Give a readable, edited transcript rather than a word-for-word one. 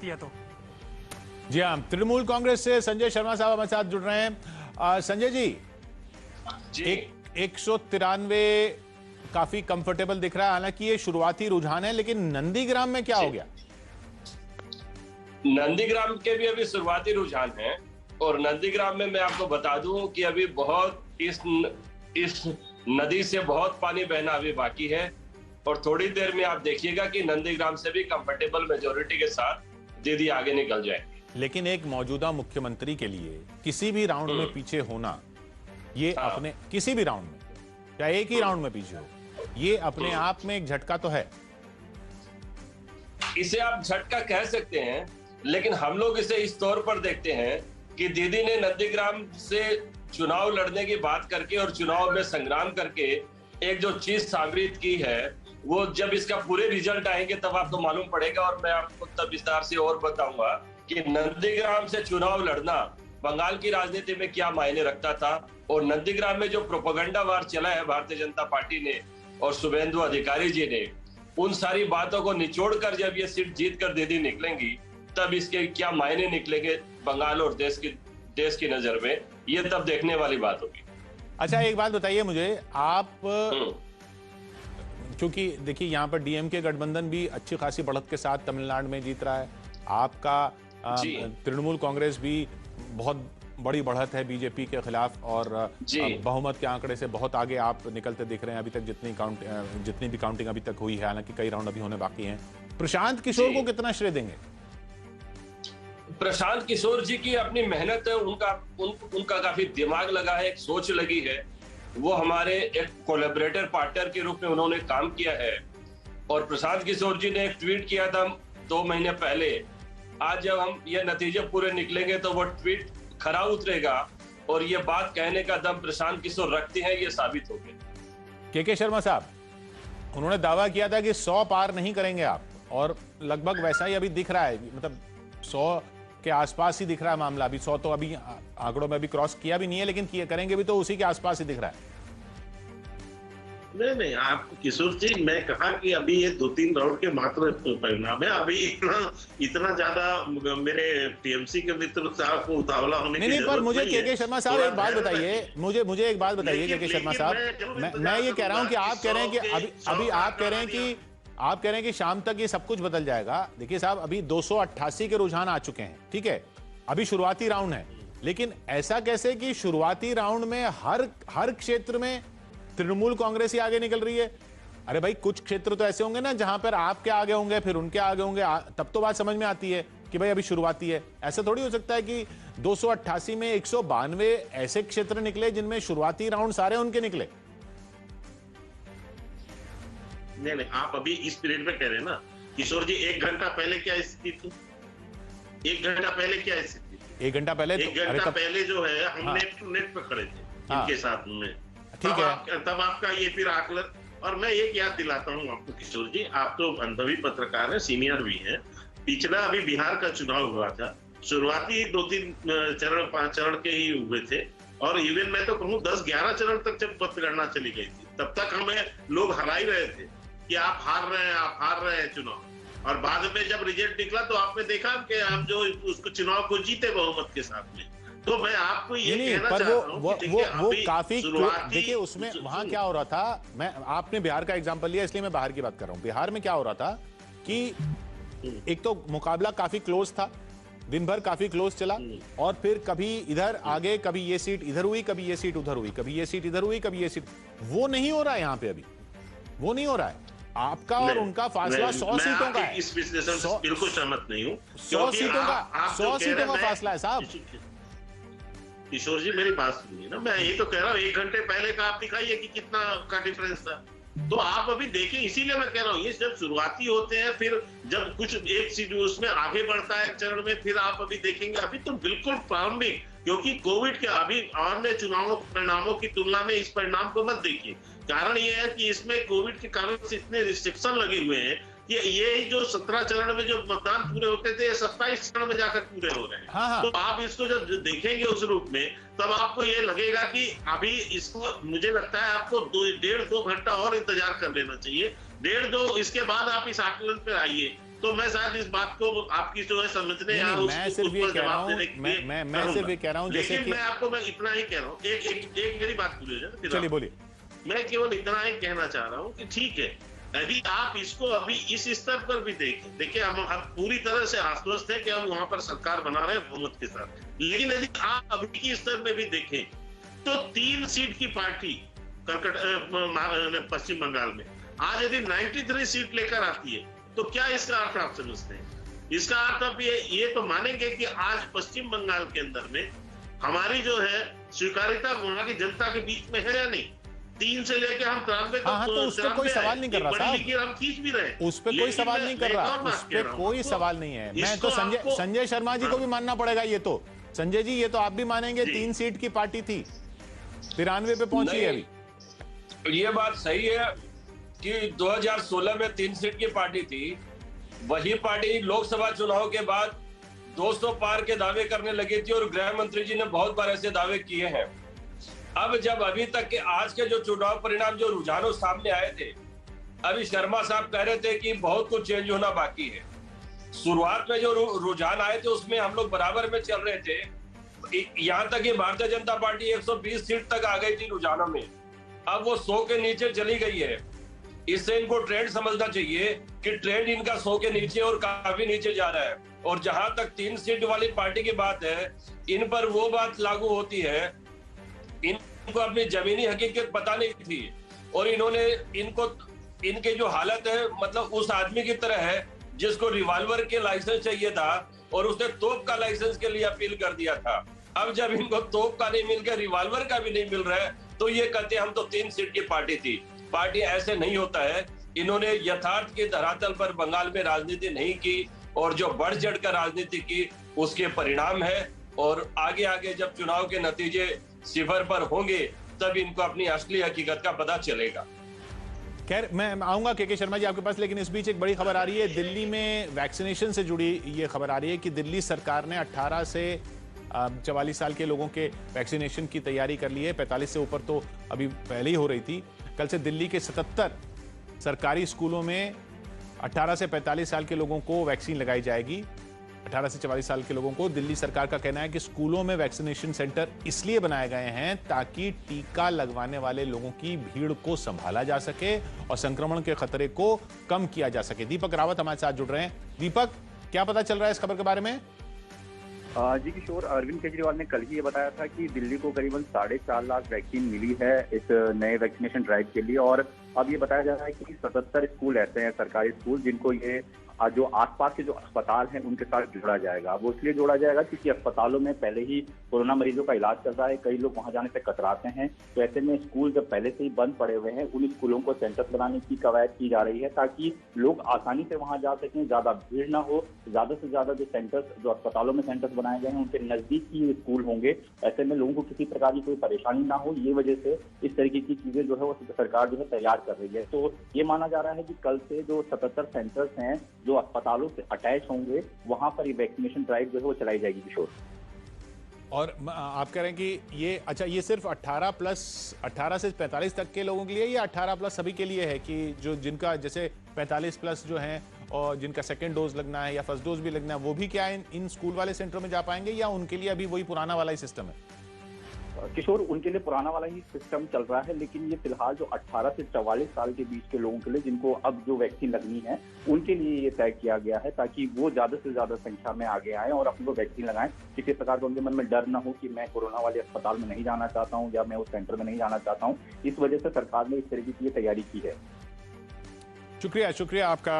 किया तो। जी हाँ, तृणमूल कांग्रेस से संजय शर्मा साहब हमारे साथ जुड़ रहे हैं। संजय जी, 193 काफी कंफर्टेबल दिख रहा है, हालांकि ये शुरुआती रुझान है, लेकिन नंदीग्राम में क्या हो गया? नंदीग्राम के भी अभी शुरुआती रुझान है, और नंदीग्राम में मैं आपको बता दूं कि अभी बहुत इस नदी से बहुत पानी बहना अभी बाकी है, और थोड़ी देर में आप देखिएगा कि नंदीग्राम से भी कंफर्टेबल मेजोरिटी के साथ दीदी आगे निकल जाएंगे। लेकिन एक मौजूदा मुख्यमंत्री के लिए किसी भी राउंड में पीछे होना, ये अपने किसी भी राउंड में, या एक ही राउंड में पीछे हो, ये अपने आप में एक झटका तो है। इसे आप झटका कह सकते हैं, लेकिन हम लोग इसे इस तौर पर देखते हैं कि दीदी ने नंदीग्राम से चुनाव लड़ने की बात करके और चुनाव में संग्राम करके एक जो चीज साबित की है, वो जब इसका पूरे रिजल्ट आएंगे तब आपको मालूम पड़ेगा, और मैं आपको तब विस्तार से और बताऊंगा कि नंदीग्राम से चुनाव लड़ना बंगाल की राजनीति में क्या मायने रखता था, और नंदीग्राम में जो प्रोपेगेंडा वार चला है भारतीय जनता पार्टी ने और शुभेंदु अधिकारी जी ने, उन सारी बातों को निचोड़कर जब ये सीट जीत कर दीदी निकलेंगी, तब इसके क्या मायने निकलेंगे बंगाल और देश की नजर में, ये तब देखने वाली बात होगी। अच्छा, एक बात बताइए मुझे, आप क्योंकि देखिए यहाँ पर डीएमके गठबंधन भी अच्छी खासी बढ़त के साथ तमिलनाडु में जीत रहा है, आपका तृणमूल कांग्रेस भी बहुत बड़ी बढ़त है बीजेपी के खिलाफ, और बहुमत के आंकड़े से बहुत आगे आप निकलते दिख रहे हैं अभी तक, जितनी भी काउंटिंग अभी तक हुई है, हालांकि कई राउंड अभी होने बाकी हैं। प्रशांत किशोर को कितना श्रेय देंगे? प्रशांत किशोर जी की अपनी मेहनत है, उनका काफी दिमाग लगा है, एक सोच लगी है, वो हमारे एक कोलैबोरेटर पार्टनर के रूप में उन्होंने काम किया है। और प्रशांत किशोर जी ने एक ट्वीट किया था 2 महीने पहले, आज जब हम ये नतीजे पूरे निकलेंगे तो वो ट्वीट खरा उतरेगा, और ये बात कहने का दम प्रशांत किशोर रखते हैं, ये साबित हो गया। के शर्मा साहब, उन्होंने दावा किया था कि 100 पार नहीं करेंगे आप, और लगभग वैसा ही अभी दिख रहा है, मतलब 100 के आसपास ही दिख रहा है मामला। अभी 100 तो अभी आंकड़ों में अभी क्रॉस किया भी नहीं है, लेकिन करेंगे भी तो उसी के आसपास ही दिख रहा है। नहीं, आप किशोर जी, मैं कहा कि अभी ये 2-3 राउंड के मात्र परिणाम है, अभी इतना ज्यादा मेरे टीएमसी के मित्र साहब को उतावला होने की नहीं, पर मुझे के शर्मा साहब एक बात बताइए, मुझे एक बात बताइए के शर्मा साहब, मैं ये कह रहा हूं कि आप कह रहे हैं कि अभी आप कह रहे हैं कि शाम तक ये सब कुछ बदल जाएगा। देखिए साहब, अभी 288 के रुझान आ चुके हैं, ठीक है, अभी शुरुआती राउंड है, लेकिन ऐसा कैसे कि शुरुआती राउंड में हर क्षेत्र में तृणमूल कांग्रेस ही आगे निकल रही है? अरे भाई, कुछ क्षेत्र तो ऐसे होंगे ना जहां पर आपके आगे होंगे, फिर उनके आगे होंगे, तब तो बात समझ में आती है कि भाई अभी शुरुआती है। ऐसा थोड़ी हो सकता है कि 288 में 192 ऐसे क्षेत्र निकले जिनमें शुरुआती राउंड सारे उनके निकले। नहीं, आप अभी इस पीरियड में कह रहे हैं ना किशोर जी, 1 घंटा पहले क्या स्थिति थी? 1 घंटा पहले क्या स्थिति थी? 1 घंटा पहले, 1 घंटा पहले जो है हम नेट पर खड़े थे इनके साथ में, ठीक है, तब आपका ये फिर आकलन। और मैं एक याद दिलाता हूँ आपको किशोर जी, आप तो अनुभवी पत्रकार हैं, सीनियर भी हैं। पिछला अभी बिहार का चुनाव हुआ था, शुरुआती 2-3 चरण 5 चरण के ही हुए थे, और इवन मैं तो कहूँ 10-11 चरण तक जब मतगणना चली गई थी, तब तक हमें लोग हरा ही रहे थे कि आप हार रहे हैं चुनाव। और बाद में जब रिजल्ट निकला तो आपने देखा कि हम जो उसको चुनाव को जीते बहुमत के साथ में। तो मैं आपको ये कहना चाहता हूं कि वो काफी, देखिए उसमें वहां क्या हो रहा था, आपने बिहार का एग्जांपल लिया इसलिए मैं बाहर की बात कर रहा हूं। बिहार में क्या हो रहा था कि एक तो मुकाबला काफी क्लोज था, दिन भर काफी क्लोज चला, और फिर कभी इधर आगे, कभी ये सीट इधर हुई, कभी ये सीट उधर हुई, कभी ये सीट इधर हुई, कभी ये सीट। वो नहीं हो रहा है यहाँ पे, अभी वो नहीं हो रहा है। आपका और उनका फासला 100 सीटों का है। इस विश्लेषण से बिल्कुल सहमत नहीं हूँ। 100 सीटों का फासला है साहब। किशोर जी, मेरी बात सुनिए ना, मैं ये तो कह रहा हूँ 1 घंटे पहले का आप दिखाइए कि कितना का डिफरेंस था। तो आप अभी देखें, इसीलिए मैं कह रहा हूँ ये जब शुरुआती होते हैं, फिर जब कुछ एक सीट उसमें आगे बढ़ता है चरण में, फिर आप अभी देखेंगे। अभी तो बिल्कुल प्रारंभिक, क्योंकि कोविड के अभी अन्य चुनावों परिणामों की तुलना में इस परिणाम को मत देखिए। कारण ये है कि इसमें कोविड के कारण से इतने रिस्ट्रिक्शन लगे हुए हैं कि ये जो 17 चरण में जो मतदान पूरे होते थे, 27 चरण में जाकर पूरे हो रहे हैं। हाँ। तो आप इसको जब देखेंगे उस रूप में, तब आपको ये लगेगा कि अभी इसको, मुझे लगता है आपको 1.5-2 घंटा और इंतजार कर लेना चाहिए। 1.5-2, इसके बाद आप इस आकलन पे आइए तो मैं शायद इस बात को आपकी जो है समझने या मैं सिर्फ ये कह रहा हूँ, मैं सिर्फ ये कह रहा हूँ, जैसे कि मैं इतना ही कह रहा हूँ, एक मेरी बात पूरी, चलिए बोलिए। मैं केवल इतना ही कहना चाह रहा हूँ कि ठीक है, यदि आप इसको अभी इस स्तर पर भी देखें, देखिए हम पूरी तरह से आश्वस्त हैं कि हम वहां पर सरकार बना रहे हैं बहुमत के साथ, लेकिन यदि आप अभी के स्तर में भी देखें तो 3 सीट की पार्टी पश्चिम बंगाल में आज यदि 93 सीट लेकर आती है, तो क्या इसका अर्थ आप समझते हैं? इसका अर्थ आप ये तो मानेंगे कि आज पश्चिम बंगाल के अंदर में हमारी जो है स्वीकार्यता वहां की जनता के बीच में है या नहीं? 3 से लेके हम 93 हाँ, तो उस पर कोई सवाल नहीं कर रहा साहब, हम खींच भी रहे, उस पर कोई सवाल नहीं कर रहा, उस पर कोई सवाल नहीं है। मैं तो संजय शर्मा जी को भी मानना पड़ेगा। ये तो संजय जी, ये तो आप भी मानेंगे 3 सीट की पार्टी थी, 93 पे पहुंची है अभी। ये बात सही है कि 2016 में 3 सीट की पार्टी थी, वही पार्टी लोकसभा चुनाव के बाद 200 पार के दावे करने लगी थी और गृह मंत्री जी ने बहुत बार ऐसे दावे किए हैं। अब जब अभी तक के आज के जो चुनाव परिणाम, जो रुझानों सामने आए थे, अभी शर्मा साहब कह रहे थे कि बहुत कुछ चेंज होना बाकी है। शुरुआत में जो रुझान आए थे उसमें हम लोग बराबर में चल रहे थे, यहाँ तक कि भारतीय जनता पार्टी 120 सीट तक आ गई थी रुझानों में, अब वो 100 के नीचे चली गई है। इससे इनको ट्रेंड समझना चाहिए कि ट्रेंड इनका 100 के नीचे और काफी नीचे जा रहा है। और जहां तक 3 सीट वाली पार्टी की बात है, इन पर वो बात लागू होती है, इनको अपनी जमीनी हकीकत पता नहीं थी और इनके जो हालत है, मतलब उस आदमी की तरह है जिसको रिवॉल्वर के लाइसेंस चाहिए था और उसने तोप का लाइसेंस के लिए अपील कर दिया था। अब जब इनको तोप का नहीं मिल गया, रिवॉल्वर का भी नहीं मिल रहा है, तो ये कहते हम तो 3 सीट की पार्टी थी। पार्टी ऐसे नहीं होता है। इन्होंने यथार्थ के धरातल पर बंगाल में राजनीति नहीं की और जो बढ़ चढ़ कर राजनीति की उसके परिणाम है। और आगे आगे जब चुनाव के नतीजे सिफर पर होंगे तब इनको अपनी असली हकीकत का पता चलेगा। खैर, मैं आऊंगा के शर्मा जी आपके पास, लेकिन इस बीच एक बड़ी खबर आ रही है। दिल्ली में वैक्सीनेशन से जुड़ी ये खबर आ रही है कि दिल्ली सरकार ने 18 से 44 साल के लोगों के वैक्सीनेशन की तैयारी कर ली है। 45 से ऊपर तो अभी पहले ही हो रही थी। कल से दिल्ली के 77 सरकारी स्कूलों में 18 से 45 साल के लोगों को वैक्सीन लगाई जाएगी। 18 से 44 साल के लोगों को। दिल्ली सरकार का कहना है कि स्कूलों में वैक्सीनेशन सेंटर इसलिए बनाए गए हैं ताकि टीका लगवाने वाले लोगों की भीड़ को संभाला जा सके और संक्रमण के खतरे को कम किया जा सके। दीपक रावत हमारे साथ जुड़ रहे हैं। दीपक, क्या पता चल रहा है इस खबर के बारे में? जी किशोर, अरविंद केजरीवाल ने कल ही ये बताया था कि दिल्ली को करीबन 4.5 लाख वैक्सीन मिली है इस नए वैक्सीनेशन ड्राइव के लिए। और अब ये बताया जा रहा है कि 77 स्कूल ऐसे हैं, सरकारी स्कूल, जिनको ये जो आसपास के जो अस्पताल हैं उनके साथ जोड़ा जाएगा। वो इसलिए जोड़ा जाएगा क्योंकि अस्पतालों में पहले ही कोरोना मरीजों का इलाज चल रहा है, कई लोग वहां जाने से कतराते हैं। तो ऐसे में स्कूल जब पहले से ही बंद पड़े हुए हैं, उन स्कूलों को सेंटर्स बनाने की कवायद की जा रही है ताकि लोग आसानी से वहां जा सकें, ज्यादा भीड़ ना हो। ज्यादा से ज्यादा जो सेंटर्स, जो अस्पतालों में सेंटर्स बनाए गए हैं, उनके नजदीक ही स्कूल होंगे। ऐसे में लोगों को किसी प्रकार की कोई परेशानी ना हो, ये वजह से इस तरीके की चीजें जो है वो सरकार जो है तैयार कर रही है। तो ये माना जा रहा है कि कल से जो 77 सेंटर्स हैं जो अस्पतालों से अटैच होंगे, वहां पर ये वैक्सीनेशन ड्राइव जो है वो चलाई जाएगी किशोर। और आप कह रहे हैं कि ये अच्छा, ये सिर्फ 18 से 45 तक के लोगों के लिए या 18+ सभी के लिए है कि जो जिनका जैसे 45+ जो हैं और जिनका सेकंड डोज लगना है या फर्स्ट डोज भी लगना है, वो भी क्या इन स्कूल वाले सेंटरों में जा पाएंगे या उनके लिए अभी वही पुराना वाला ही सिस्टम है? किशोर, उनके लिए पुराना वाला ही सिस्टम चल रहा है, लेकिन ये फिलहाल जो 18 से 44 साल के बीच के लोगों के लिए जिनको अब जो वैक्सीन लगनी है, उनके लिए ये तय किया गया है ताकि वो ज्यादा से ज्यादा संख्या में आगे आए और अपने को वैक्सीन लगाएं। किसी प्रकार का उनके मन में डर ना हो कि मैं कोरोना वाले अस्पताल में नहीं जाना चाहता हूँ या मैं उस सेंटर में नहीं जाना चाहता हूँ। इस वजह से सरकार ने इस तरीके की तैयारी की है। शुक्रिया आपका